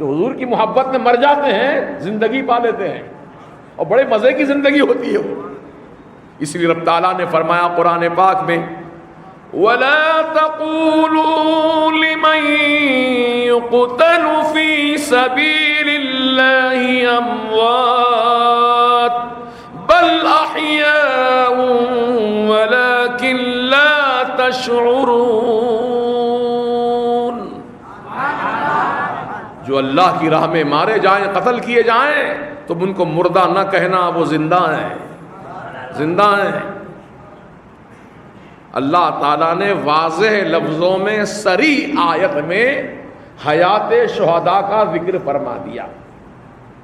جو حضور کی محبت میں مر جاتے ہیں زندگی پا لیتے ہیں اور بڑے مزے کی زندگی ہوتی ہے وہ. اس لیے رب تعالیٰ نے فرمایا قرآن پاک میں وَلَا تَقُولُوا لِمَن يُقْتَلُ فِي سَبِيلِ اللَّهِ أَمْوَاتٌ بَلْ أَحْيَاءٌ وَلَكِنْ لَا تَشْعُرُونَ. جو اللہ کی راہ میں مارے جائیں، قتل کیے جائیں، تم ان کو مردہ نہ کہنا، وہ زندہ ہیں، زندہ ہیں. اللہ تعالیٰ نے واضح لفظوں میں صریح آیت میں حیات شہداء کا ذکر فرما دیا.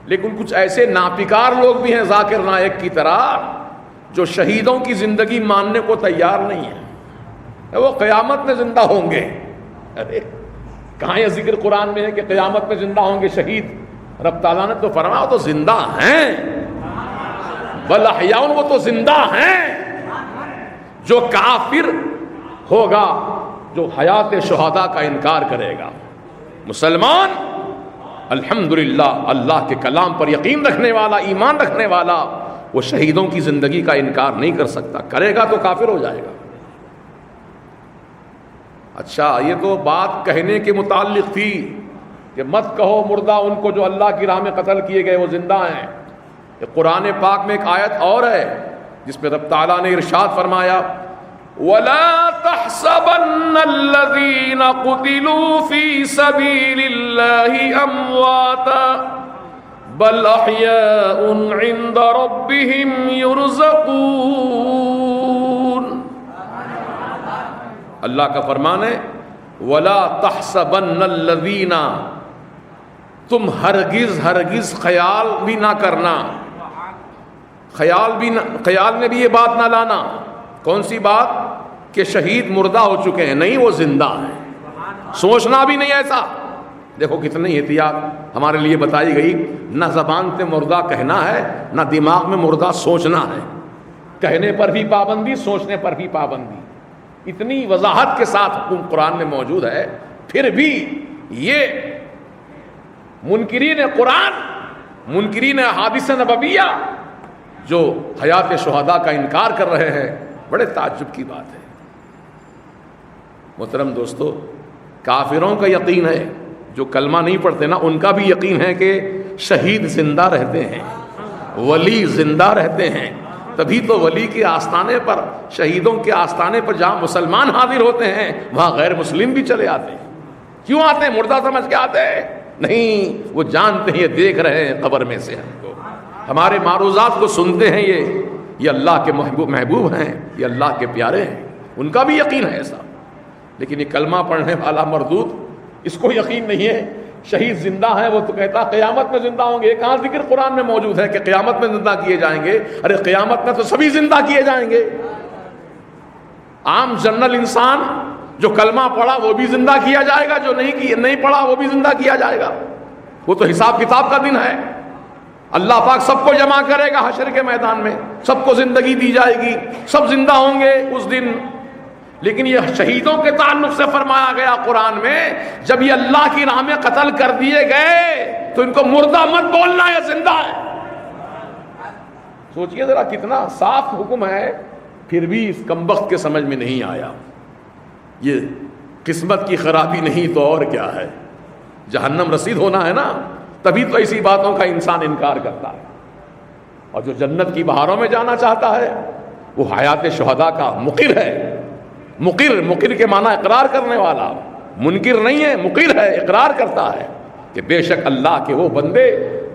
لیکن کچھ ایسے ناپکار لوگ بھی ہیں ذاکر نائک کی طرح جو شہیدوں کی زندگی ماننے کو تیار نہیں ہیں. وہ قیامت میں زندہ ہوں گے. ارے کہاں یہ ذکر قرآن میں ہے کہ قیامت میں زندہ ہوں گے شہید؟ رب تعالیٰ نے تو فرمایا وہ تو زندہ ہیں، بل احیاء، وہ تو زندہ ہیں. جو کافر ہوگا، جو حیات شہداء کا انکار کرے گا، مسلمان الحمدللہ اللہ کے کلام پر یقین رکھنے والا، ایمان رکھنے والا، وہ شہیدوں کی زندگی کا انکار نہیں کر سکتا. کرے گا تو کافر ہو جائے گا. اچھا، یہ تو بات کہنے کے متعلق تھی کہ مت کہو مردہ ان کو جو اللہ کی راہ میں قتل کیے گئے وہ زندہ ہیں. یہ قرآن پاک میں ایک آیت اور ہے جس میں رب تعالیٰ نے ارشاد فرمایا وَلَا تَحْسَبَنَّ الَّذِينَ قُتِلُوا فِي سَبِيلِ اللَّهِ أَمْوَاتًا بَلْ أَحْيَاءٌ عِندَ رَبِّهِمْ يُرْزَقُونَ. اللہ کا فرمان ہے وَلَا تَحْسَبَنَّ الَّذِينَ، تم ہرگز خیال بھی نہ کرنا، خیال میں بھی یہ بات نہ لانا. کون سی بات؟ کہ شہید مردہ ہو چکے ہیں. نہیں، وہ زندہ ہیں. سوچنا بھی نہیں ایسا. دیکھو کتنی احتیاط ہمارے لیے بتائی گئی. نہ زبان سے مردہ کہنا ہے، نہ دماغ میں مردہ سوچنا ہے. کہنے پر بھی پابندی، سوچنے پر بھی پابندی. اتنی وضاحت کے ساتھ حکم قرآن میں موجود ہے. پھر بھی یہ منکرین قرآن، منکرین احادیث نبویہ جو حیات شہداء کا انکار کر رہے ہیں، بڑے تعجب کی بات ہے. محترم دوستو، کافروں کا یقین ہے، جو کلمہ نہیں پڑھتے نا، ان کا بھی یقین ہے کہ شہید زندہ رہتے ہیں، ولی زندہ رہتے ہیں. تبھی تو ولی کے آستانے پر، شہیدوں کے آستانے پر جہاں مسلمان حاضر ہوتے ہیں وہاں غیر مسلم بھی چلے آتے ہیں. کیوں آتے ہیں؟ مردہ سمجھ کے آتے ہیں؟ نہیں، وہ جانتے ہیں، یہ دیکھ رہے ہیں قبر میں سے ہم کو، ہمارے معروضات کو سنتے ہیں. یہ اللہ کے محبوب ہیں، یہ اللہ کے پیارے ہیں. ان کا بھی یقین ہے ایسا. لیکن یہ کلمہ پڑھنے والا مردود، اس کو یقین نہیں ہے شہید زندہ ہیں. وہ تو کہتا قیامت میں زندہ ہوں گے. یہ کہاں ذکر قرآن میں موجود ہے کہ قیامت میں زندہ کیے جائیں گے؟ ارے قیامت میں تو سبھی زندہ کیے جائیں گے. عام جنرل انسان جو کلمہ پڑھا وہ بھی زندہ کیا جائے گا، جو نہیں پڑھا وہ بھی زندہ کیا جائے گا. وہ تو حساب کتاب کا دن ہے. اللہ پاک سب کو جمع کرے گا حشر کے میدان میں، سب کو زندگی دی جائے گی، سب زندہ ہوں گے اس دن. لیکن یہ شہیدوں کے تعلق سے فرمایا گیا قرآن میں، جب یہ اللہ کی راہ میں قتل کر دیے گئے تو ان کو مردہ مت بولنا، یہ زندہ ہے. سوچئے ذرا کتنا صاف حکم ہے. پھر بھی اس کمبخت کے سمجھ میں نہیں آیا. یہ قسمت کی خرابی نہیں تو اور کیا ہے؟ جہنم رسید ہونا ہے نا، تبھی تو ایسی باتوں کا انسان انکار کرتا ہے. اور جو جنت کی بہاروں میں جانا چاہتا ہے وہ حیات شہداء کا مقر ہے. مقر کے معنی اقرار کرنے والا، منکر نہیں ہے، مقر ہے، اقرار کرتا ہے کہ بے شک اللہ کے وہ بندے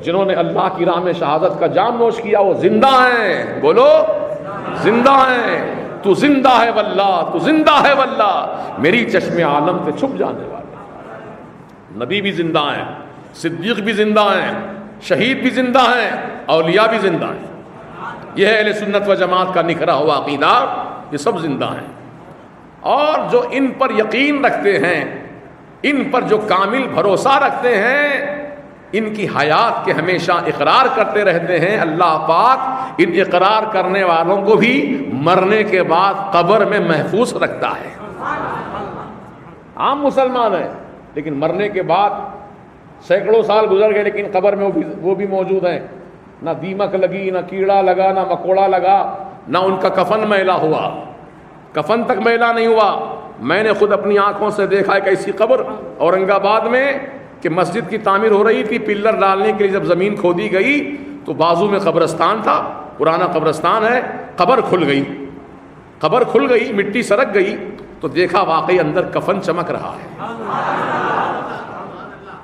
جنہوں نے اللہ کی راہ میں شہادت کا جام نوش کیا وہ زندہ ہیں. بولو زندہ ہیں. تو زندہ ہے واللہ، تو زندہ ہے واللہ، میری چشم عالم سے چھپ جانے والا. نبی بھی زندہ ہیں، صدیق بھی زندہ ہیں، شہید بھی زندہ ہیں، اولیاء بھی زندہ ہیں. یہ ہے اہل سنت و جماعت کا نکھرا ہوا عقیدہ. یہ سب زندہ ہیں. اور جو ان پر یقین رکھتے ہیں، ان پر جو کامل بھروسہ رکھتے ہیں، ان کی حیات کے ہمیشہ اقرار کرتے رہتے ہیں، اللہ پاک ان اقرار کرنے والوں کو بھی مرنے کے بعد قبر میں محفوظ رکھتا ہے. عام مسلمان ہیں لیکن مرنے کے بعد سینکڑوں سال گزر گئے لیکن قبر میں وہ بھی موجود ہیں، نہ دیمک لگی، نہ کیڑا لگا، نہ مکوڑا لگا، نہ ان کا کفن میلا ہوا، کفن تک میلا نہیں ہوا۔ میں نے خود اپنی آنکھوں سے دیکھا ایک ایسی قبر اورنگ آباد میں کہ مسجد کی تعمیر ہو رہی تھی، پلر ڈالنے کے لیے جب زمین کھودی گئی تو بازو میں قبرستان تھا، پرانا قبرستان ہے، قبر کھل گئی، مٹی سرک گئی تو دیکھا واقعی اندر کفن چمک رہا ہے،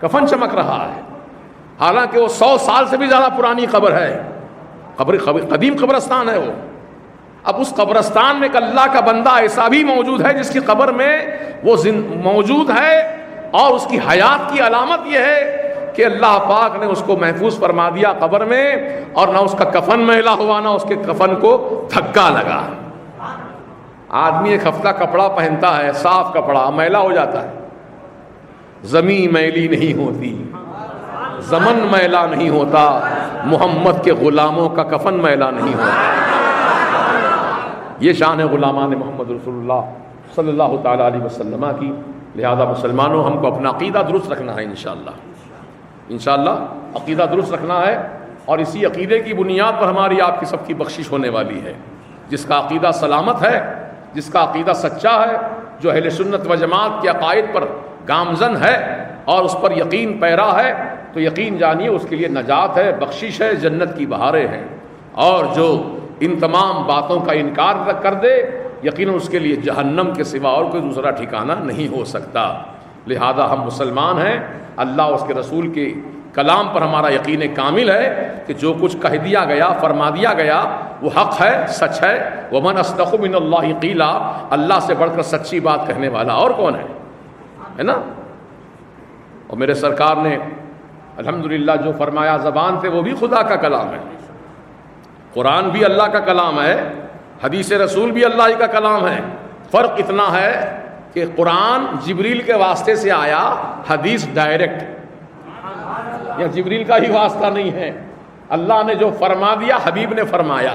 کفن چمک رہا ہے، حالانکہ وہ 100 سال سے بھی زیادہ پرانی قبر ہے، قدیم قبرستان ہے وہ۔ اب اس قبرستان میں ایک اللہ کا بندہ ایسا بھی موجود ہے جس کی قبر میں وہ موجود ہے، اور اس کی حیات کی علامت یہ ہے کہ اللہ پاک نے اس کو محفوظ فرما دیا قبر میں، اور نہ اس کا کفن میلا ہوا، نہ اس کے کفن کو دھکا لگا۔ آدمی ایک ہفتہ کپڑا پہنتا ہے، صاف کپڑا، میلا ہو جاتا ہے، زمین میلی نہیں ہوتی، زمن میلا نہیں ہوتا، محمد کے غلاموں کا کفن میلا نہیں ہوتا۔ یہ شان ہے غلامان محمد رسول اللہ صلی اللہ تعالیٰ علیہ وسلم کی۔ لہذا مسلمانوں، ہم کو اپنا عقیدہ درست رکھنا ہے، انشاءاللہ عقیدہ درست رکھنا ہے، اور اسی عقیدے کی بنیاد پر ہماری آپ کی سب کی بخشش ہونے والی ہے۔ جس کا عقیدہ سلامت ہے، جس کا عقیدہ سچا ہے، جو اہل سنت و جماعت کے عقائد پر گامزن ہے اور اس پر یقین پیرا ہے، تو یقین جانیے اس کے لیے نجات ہے، بخشش ہے، جنت کی بہاریں ہیں۔ اور جو ان تمام باتوں کا انکار کر دے، یقیناً اس کے لیے جہنم کے سوا اور کوئی دوسرا ٹھکانہ نہیں ہو سکتا۔ لہذا ہم مسلمان ہیں، اللہ اور اس کے رسول کے کلام پر ہمارا یقین کامل ہے کہ جو کچھ کہہ دیا گیا، فرما دیا گیا، وہ حق ہے، سچ ہے۔ ومن اصدق من اللہ قیلا، اللہ سے بڑھ کر سچی بات کہنے والا اور کون ہے نا؟ اور میرے سرکار نے الحمدللہ جو فرمایا زبان سے وہ بھی خدا کا کلام ہے، قرآن بھی اللہ کا کلام ہے، حدیث رسول بھی اللہ ہی کا کلام ہے۔ فرق اتنا ہے کہ قرآن جبریل کے واسطے سے آیا، حدیث ڈائریکٹ، یا جبریل کا ہی واسطہ نہیں ہے، اللہ نے جو فرما دیا حبیب نے فرمایا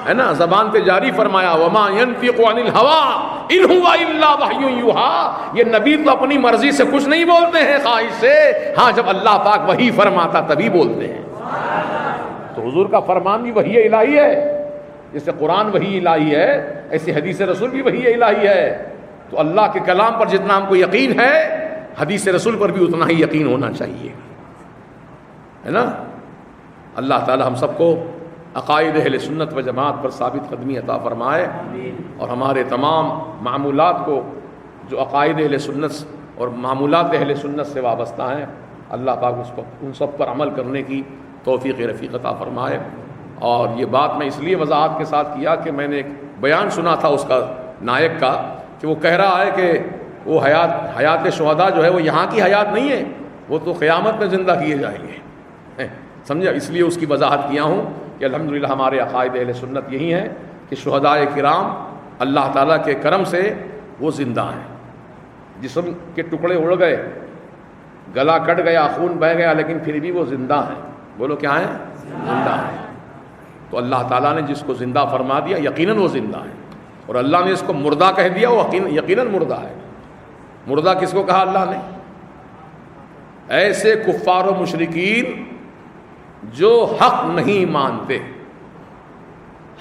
ہے نا، زبان پہ جاری فرمایا، وما ينطق عن الهوى ان هو الا وحی یوحى۔ یہ نبی تو اپنی مرضی سے کچھ نہیں بولتے ہیں خواہش سے، ہاں جب اللہ پاک وحی فرماتا تبھی بولتے ہیں۔ تو حضور کا فرمان بھی وحی الہی ہے، جیسے قرآن وحی الہی ہے ایسے حدیث رسول بھی وحی الہی ہے۔ تو اللہ کے کلام پر جتنا ہم کو یقین ہے، حدیث رسول پر بھی اتنا ہی یقین ہونا چاہیے، ہے نا۔ اللہ تعالی ہم سب کو عقائد اہل سنت و جماعت پر ثابت قدمی عطا فرمائے، اور ہمارے تمام معمولات کو جو عقائد اہل سنت اور معمولات اہل سنت سے وابستہ ہیں، اللہ پاک ان سب پر عمل کرنے کی توفیق رفیق عطا فرمائے۔ اور یہ بات میں اس لیے وضاحت کے ساتھ کیا کہ میں نے ایک بیان سنا تھا اس کا نائک کا، کہ وہ کہہ رہا ہے کہ وہ حیات شہداء جو ہے وہ یہاں کی حیات نہیں ہے، وہ تو قیامت میں زندہ کیے جائیں گے، سمجھا؟ اس لیے اس کی وضاحت کیا ہوں کہ الحمدللہ ہمارے عقائد اہل سنت یہی ہیں کہ شہداء کرام اللہ تعالیٰ کے کرم سے وہ زندہ ہیں، جسم کے ٹکڑے اڑ گئے، گلا کٹ گیا، خون بہہ گیا، لیکن پھر بھی وہ زندہ ہیں۔ بولو کیا ہیں؟ زندہ ہیں۔ تو اللہ تعالیٰ نے جس کو زندہ فرما دیا یقیناً وہ زندہ ہے، اور اللہ نے اس کو مردہ کہہ دیا وہ یقیناً مردہ ہے۔ مردہ کس کو کہا اللہ نے؟ ایسے کفار و مشرکین جو حق نہیں مانتے،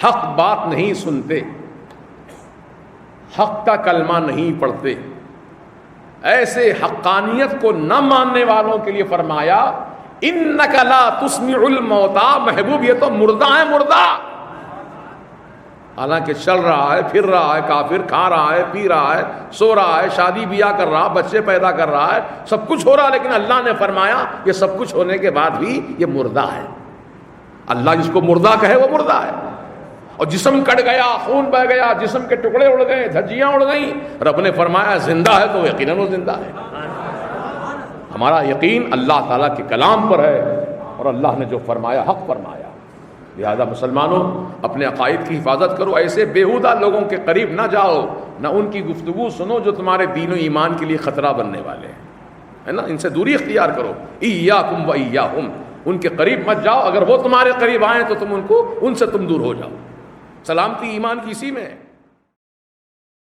حق بات نہیں سنتے، حق کا کلمہ نہیں پڑھتے، ایسے حقانیت کو نہ ماننے والوں کے لیے فرمایا انک لا تسمع الموتى، محبوب یہ تو مردہ ہے، مردہ، حالانکہ چل رہا ہے، پھر رہا ہے، کافر، کھا رہا ہے، پی رہا ہے، سو رہا ہے، شادی بیاہ کر رہا، بچے پیدا کر رہا ہے، سب کچھ ہو رہا ہے، لیکن اللہ نے فرمایا یہ سب کچھ ہونے کے بعد بھی یہ مردہ ہے۔ اللہ جس کو مردہ کہے وہ مردہ ہے۔ اور جسم کٹ گیا، خون بہ گیا، جسم کے ٹکڑے اڑ گئے، دھجیاں اڑ گئیں، رب نے فرمایا زندہ ہے تو یقیناً وہ زندہ ہے۔ ہمارا یقین اللہ تعالیٰ کے کلام پر ہے، اور اللہ نے جو فرمایا حق فرمایا۔ لہذا مسلمانوں اپنے عقائد کی حفاظت کرو، ایسے بیہودہ لوگوں کے قریب نہ جاؤ، نہ ان کی گفتگو سنو جو تمہارے دین و ایمان کے لیے خطرہ بننے والے ہیں، ہے نا، ان سے دوری اختیار کرو۔ ایاکم و ایاہم، ان کے قریب مت جاؤ، اگر وہ تمہارے قریب آئیں تو تم ان سے تم دور ہو جاؤ۔ سلامتی ایمان کی اسی میں ہے۔